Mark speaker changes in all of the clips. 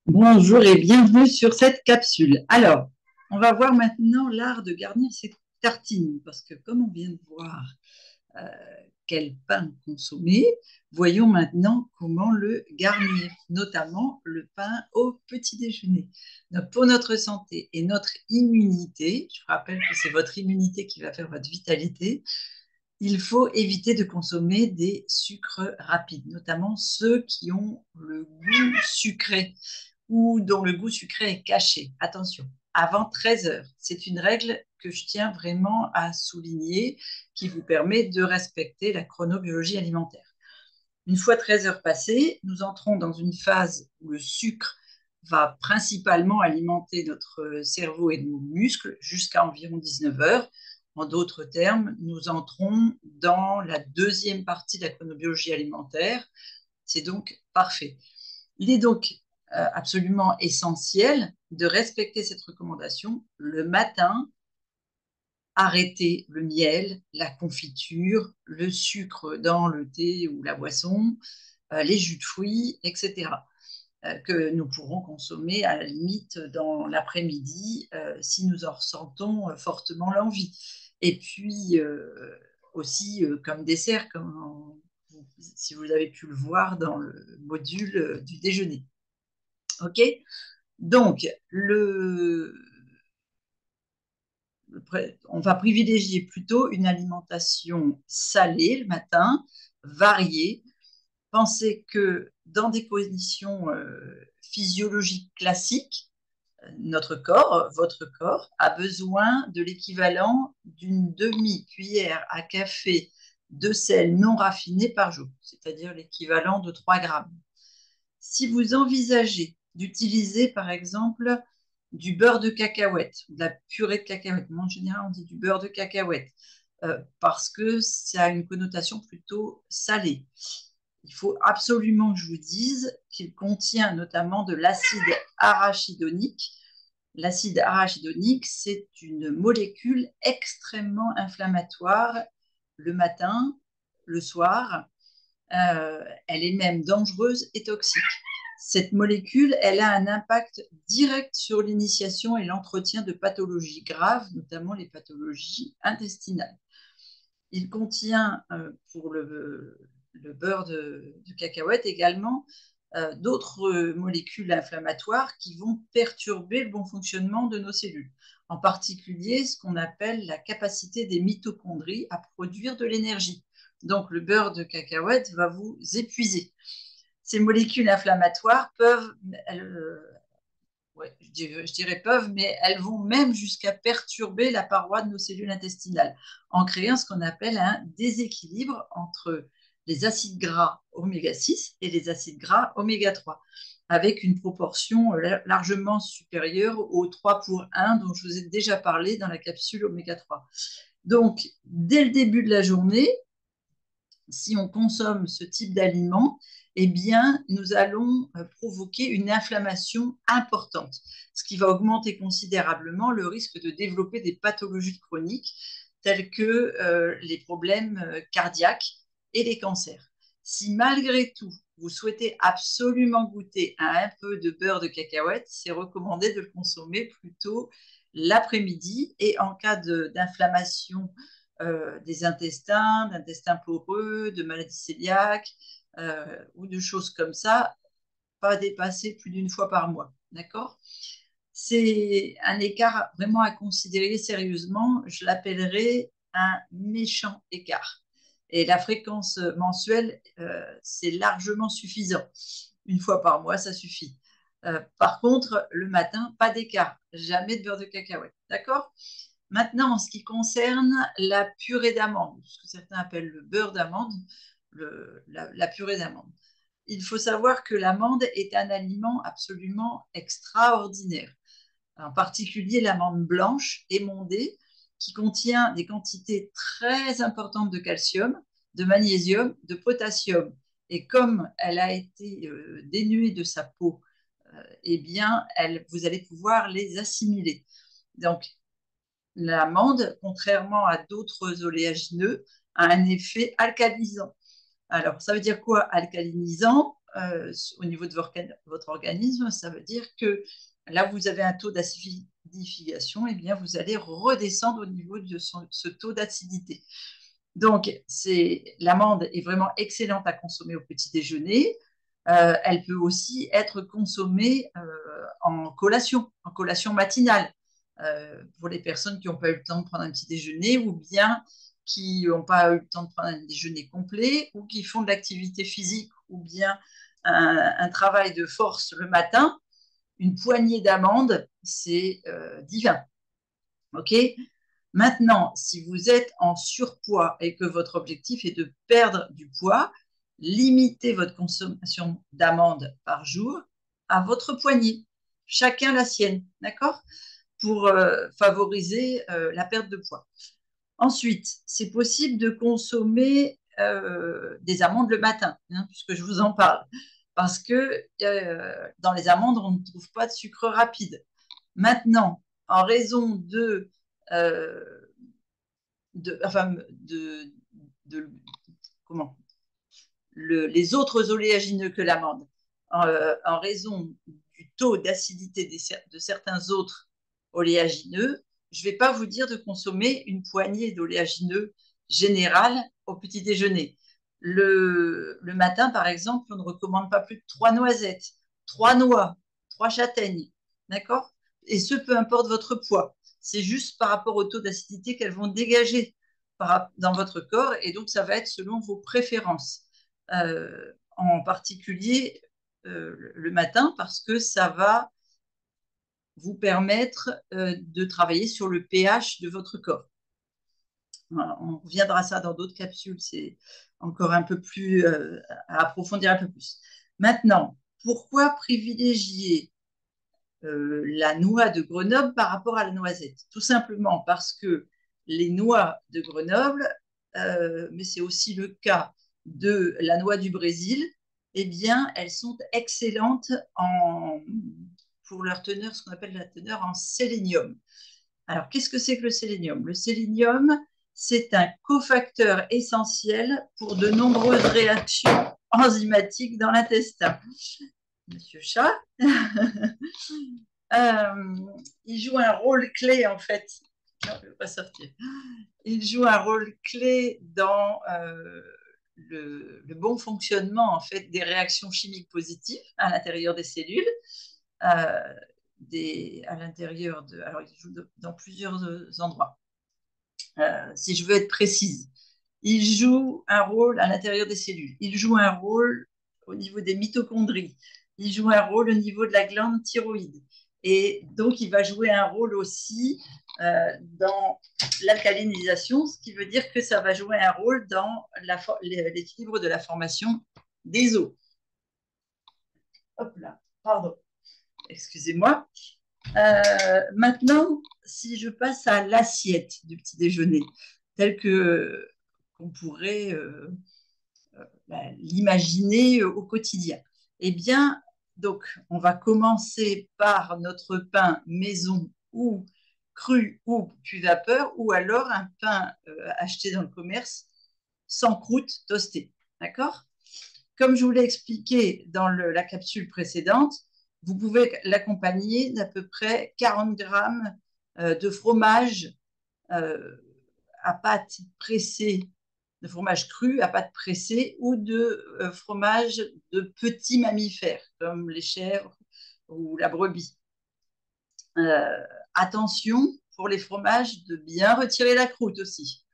Speaker 1: Bonjour et bienvenue sur cette capsule. Alors, on va voir maintenant l'art de garnir ses tartines, parce que comme on vient de voir euh, quel pain consommer, voyons maintenant comment le garnir, notamment le pain au petit déjeuner. Donc, pour notre santé et notre immunité, je vous rappelle que c'est votre immunité qui va faire votre vitalité, il faut éviter de consommer des sucres rapides, notamment ceux qui ont le goût sucré ou dont le goût sucré est caché. Attention, avant 13 heures. C'est une règle que je tiens vraiment à souligner qui vous permet de respecter la chronobiologie alimentaire. Une fois 13 heures passées, nous entrons dans une phase où le sucre va principalement alimenter notre cerveau et nos muscles jusqu'à environ 19 heures. En d'autres termes, nous entrons dans la deuxième partie de la chronobiologie alimentaire. C'est donc parfait. Il est donc absolument essentiel de respecter cette recommandation le matin, arrêter le miel, la confiture, le sucre dans le thé ou la boisson, les jus de fruits, etc., que nous pourrons consommer à la limite dans l'après-midi si nous en ressentons fortement l'envie. Et puis aussi comme dessert, si vous avez pu le voir dans le module du déjeuner. OK. Donc, on va privilégier plutôt une alimentation salée le matin, variée. Pensez que dans des conditions physiologiques classiques, notre corps, votre corps, a besoin de l'équivalent d'une demi-cuillère à café de sel non raffiné par jour, c'est-à-dire l'équivalent de 3 grammes. Si vous envisagez d'utiliser, par exemple, du beurre de cacahuète, ou de la purée de cacahuète, mais en général, on dit du beurre de cacahuète, parce que ça a une connotation plutôt salée. Il faut absolument que je vous dise qu'il contient notamment de l'acide arachidonique. L'acide arachidonique, c'est une molécule extrêmement inflammatoire le matin, le soir, elle est même dangereuse et toxique. Cette molécule, elle a un impact direct sur l'initiation et l'entretien de pathologies graves, notamment les pathologies intestinales. Il contient, pour le beurre de cacahuète également, d'autres molécules inflammatoires qui vont perturber le bon fonctionnement de nos cellules. En particulier, ce qu'on appelle la capacité des mitochondries à produire de l'énergie. Donc, le beurre de cacahuète va vous épuiser. Ces molécules inflammatoires peuvent, ouais, je dirais peuvent, mais elles vont même jusqu'à perturber la paroi de nos cellules intestinales en créant ce qu'on appelle un déséquilibre entre les acides gras oméga 6 et les acides gras oméga 3, avec une proportion largement supérieure au 3 pour 1 dont je vous ai déjà parlé dans la capsule oméga 3. Donc, dès le début de la journée, si on consomme ce type d'aliments, eh bien, nous allons provoquer une inflammation importante, ce qui va augmenter considérablement le risque de développer des pathologies chroniques telles que les problèmes cardiaques et les cancers. Si malgré tout, vous souhaitez absolument goûter à un peu de beurre de cacahuète, c'est recommandé de le consommer plutôt l'après-midi et en cas d'inflammation des intestins, d'intestins poreux, de maladies cœliaques ou de choses comme ça, pas dépasser plus d'une fois par mois. D'accord? C'est un écart vraiment à considérer sérieusement. Je l'appellerais un méchant écart. Et la fréquence mensuelle, c'est largement suffisant. Une fois par mois, ça suffit. Par contre, le matin, pas d'écart. Jamais de beurre de cacahuète. D'accord? Maintenant, en ce qui concerne la purée d'amande, ce que certains appellent le beurre d'amande, la purée d'amande, il faut savoir que l'amande est un aliment absolument extraordinaire, en particulier l'amande blanche émondée, qui contient des quantités très importantes de calcium, de magnésium, de potassium. Et comme elle a été dénuée de sa peau, eh bien, vous allez pouvoir les assimiler. Donc, l'amande, contrairement à d'autres oléagineux, a un effet alcalinisant. Alors, ça veut dire quoi alcalinisant? au niveau de votre organisme, ça veut dire que là, vous avez un taux d'acidification, et bien vous allez redescendre au niveau de ce taux d'acidité. Donc, l'amande est vraiment excellente à consommer au petit déjeuner. Elle peut aussi être consommée en collation matinale, pour les personnes qui n'ont pas eu le temps de prendre un petit déjeuner ou bien qui n'ont pas eu le temps de prendre un déjeuner complet ou qui font de l'activité physique ou bien un travail de force le matin. Une poignée d'amandes, c'est divin. OK? Maintenant, si vous êtes en surpoids et que votre objectif est de perdre du poids, limitez votre consommation d'amandes par jour à votre poignée. Chacun la sienne, d'accord? Pour favoriser la perte de poids. Ensuite, c'est possible de consommer des amandes le matin, hein, puisque je vous en parle. Parce que dans les amandes, on ne trouve pas de sucre rapide. Maintenant, en raison euh, enfin, comment les autres oléagineux que l'amande, en raison du taux d'acidité de certains autres oléagineux, je ne vais pas vous dire de consommer une poignée d'oléagineux général au petit déjeuner. Le matin, par exemple, on ne recommande pas plus de 3 noisettes, 3 noix, 3 châtaignes, d'accord? Et ce, peu importe votre poids. C'est juste par rapport au taux d'acidité qu'elles vont dégager dans votre corps, et donc ça va être selon vos préférences. En particulier le matin, parce que ça va vous permettre de travailler sur le pH de votre corps. Voilà, on reviendra à ça dans d'autres capsules, c'est encore un peu plus à approfondir un peu plus. Maintenant, pourquoi privilégier la noix de Grenoble par rapport à la noisette? Tout simplement parce que les noix de Grenoble, mais c'est aussi le cas de la noix du Brésil, eh bien, elles sont excellentes pour leur teneur, ce qu'on appelle la teneur en sélénium. Alors, qu'est-ce que c'est que le sélénium? Le sélénium, c'est un cofacteur essentiel pour de nombreuses réactions enzymatiques dans l'intestin. Monsieur Chat, il joue un rôle clé en fait. Non, je ne vais pas sortir. Il joue un rôle clé dans le bon fonctionnement en fait des réactions chimiques positives à l'intérieur des cellules, à l'intérieur de. Alors, il joue dans plusieurs endroits. Si je veux être précise, il joue un rôle à l'intérieur des cellules. Il joue un rôle au niveau des mitochondries. Il joue un rôle au niveau de la glande thyroïde. Et donc, il va jouer un rôle aussi dans l'alcalinisation, ce qui veut dire que ça va jouer un rôle dans l'équilibre de la formation des os. Hop là, pardon, excusez-moi. Maintenant, si je passe à l'assiette du petit déjeuner, telle que qu'on pourrait l'imaginer au quotidien, eh bien, donc, on va commencer par notre pain maison ou cru ou cuit vapeur, ou alors un pain acheté dans le commerce sans croûte toasté. D'accord? Comme je vous l'ai expliqué dans la capsule précédente, vous pouvez l'accompagner d'à peu près 40 grammes de fromage euh, à pâte pressée, de fromage cru à pâte pressée ou de fromage de petits mammifères comme les chèvres ou la brebis. Attention pour les fromages de bien retirer la croûte aussi.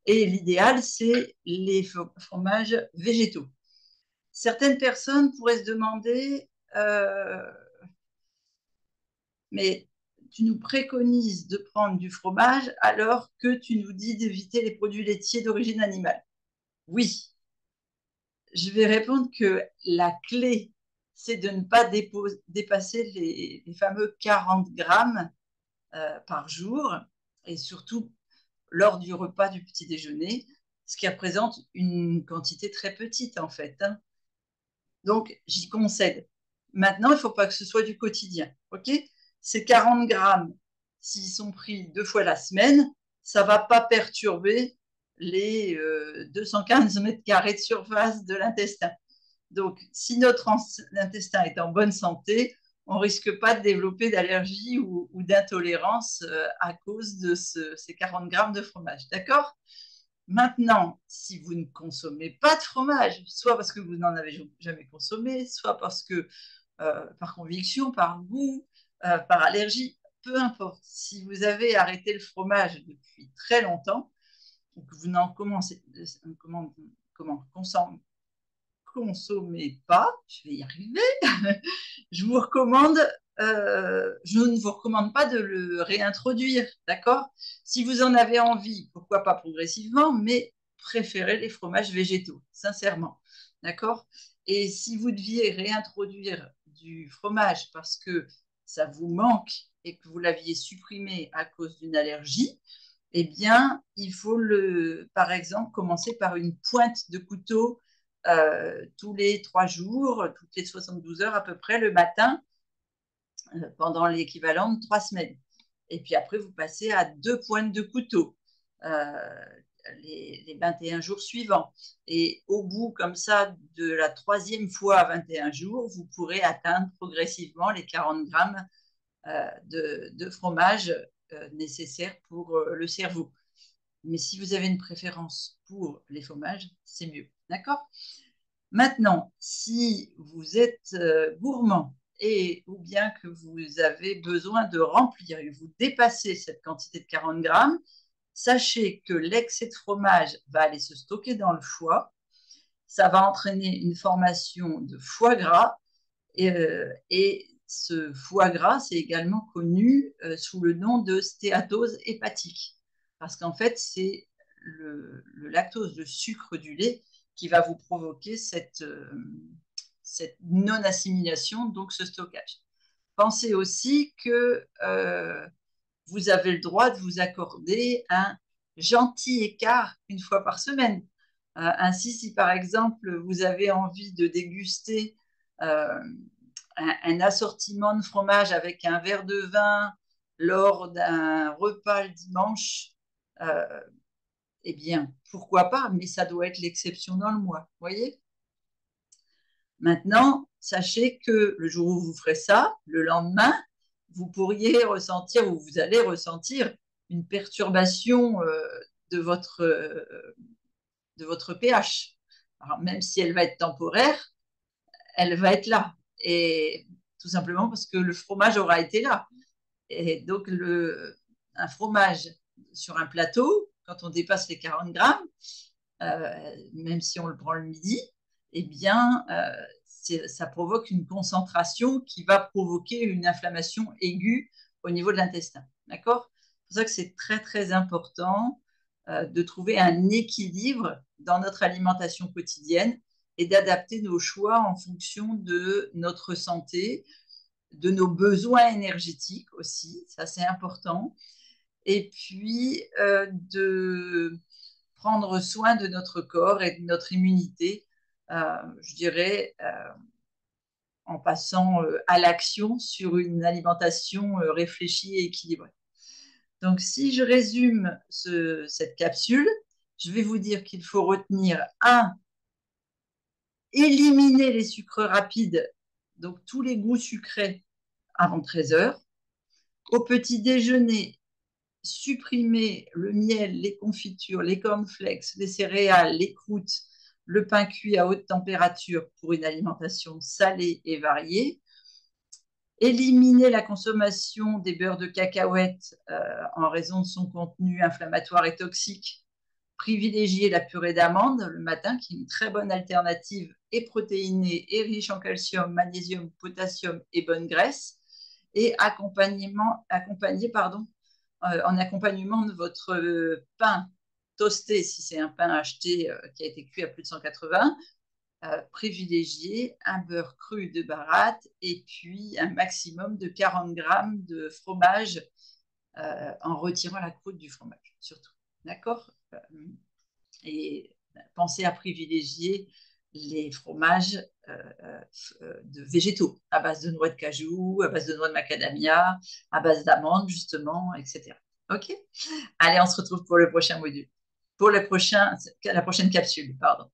Speaker 1: Et l'idéal, c'est les fromages végétaux. Certaines personnes pourraient se demander, mais tu nous préconises de prendre du fromage alors que tu nous dis d'éviter les produits laitiers d'origine animale. Oui, je vais répondre que la clé, c'est de ne pas dépasser les fameux 40 grammes par jour, et surtout lors du repas du petit déjeuner, ce qui représente une quantité très petite en fait. Hein. Donc, j'y concède. Maintenant, il ne faut pas que ce soit du quotidien. OK? Ces 40 grammes, s'ils sont pris 2 fois la semaine, ça ne va pas perturber les 215 mètres carrés de surface de l'intestin. Donc, si notre intestin est en bonne santé, on ne risque pas de développer d'allergie ou d'intolérance à cause de ces 40 grammes de fromage. D'accord? Maintenant, si vous ne consommez pas de fromage, soit parce que vous n'en avez jamais consommé, soit parce que par conviction, par goût, par allergie, peu importe. Si vous avez arrêté le fromage depuis très longtemps, ou que vous n'en commencez, consommez pas, je vais y arriver, je vous recommande, je ne vous recommande pas de le réintroduire, d'accord? Si vous en avez envie, pourquoi pas progressivement, mais préférez les fromages végétaux, sincèrement, d'accord? Et si vous deviez réintroduire du fromage parce que ça vous manque et que vous l'aviez supprimé à cause d'une allergie, eh bien, il faut, par exemple, commencer par une pointe de couteau tous les 3 jours, toutes les 72 heures à peu près le matin, pendant l'équivalent de 3 semaines. Et puis après, vous passez à 2 pointes de couteau les 21 jours suivants. Et au bout, comme ça, de la 3e fois à 21 jours, vous pourrez atteindre progressivement les 40 grammes de fromage nécessaires pour le cerveau. Mais si vous avez une préférence pour les fromages, c'est mieux. D'accord? Maintenant, si vous êtes gourmand et ou bien que vous avez besoin de remplir et vous dépassez cette quantité de 40 grammes, sachez que l'excès de fromage va aller se stocker dans le foie. Ça va entraîner une formation de foie gras et ce foie gras, c'est également connu sous le nom de stéatose hépatique. Parce qu'en fait, c'est le lactose, le sucre du lait, qui va vous provoquer cette non-assimilation, donc ce stockage. Pensez aussi que vous avez le droit de vous accorder un gentil écart 1 fois par semaine. Ainsi, si par exemple vous avez envie de déguster un assortiment de fromage avec un verre de vin lors d'un repas le dimanche, eh bien, pourquoi pas, mais ça doit être l'exception dans le mois, voyez? Maintenant, sachez que le jour où vous ferez ça, le lendemain, vous pourriez ressentir ou vous allez ressentir une perturbation de votre pH. Alors, même si elle va être temporaire, elle va être là. Et tout simplement parce que le fromage aura été là. Et donc, un fromage sur un plateau, quand on dépasse les 40 grammes, même si on le prend le midi, eh bien, ça provoque une concentration qui va provoquer une inflammation aiguë au niveau de l'intestin. D'accord? C'est pour ça que c'est très, très important de trouver un équilibre dans notre alimentation quotidienne et d'adapter nos choix en fonction de notre santé, de nos besoins énergétiques aussi, ça c'est important, et puis de prendre soin de notre corps et de notre immunité, je dirais, en passant à l'action sur une alimentation réfléchie et équilibrée. Donc, si je résume cette capsule, je vais vous dire qu'il faut retenir éliminer les sucres rapides, donc tous les goûts sucrés avant 13 heures. Au petit déjeuner, supprimer le miel, les confitures, les cornflakes, les céréales, les croûtes, le pain cuit à haute température pour une alimentation salée et variée. Éliminer la consommation des beurres de cacahuètes en raison de son contenu inflammatoire et toxique. Privilégier la purée d'amande le matin, qui est une très bonne alternative et protéinée et riche en calcium, magnésium, potassium et bonne graisse. Et en accompagnement de votre pain toasté, si c'est un pain acheté qui a été cuit à plus de 180, privilégier un beurre cru de baratte et puis un maximum de 40 grammes de fromage en retirant la croûte du fromage, surtout. D'accord? Et pensez à privilégier les fromages de végétaux à base de noix de cajou, à base de noix de macadamia, à base d'amandes, justement, etc. OK? Allez, on se retrouve pour le prochain module, pour la prochaine capsule, pardon.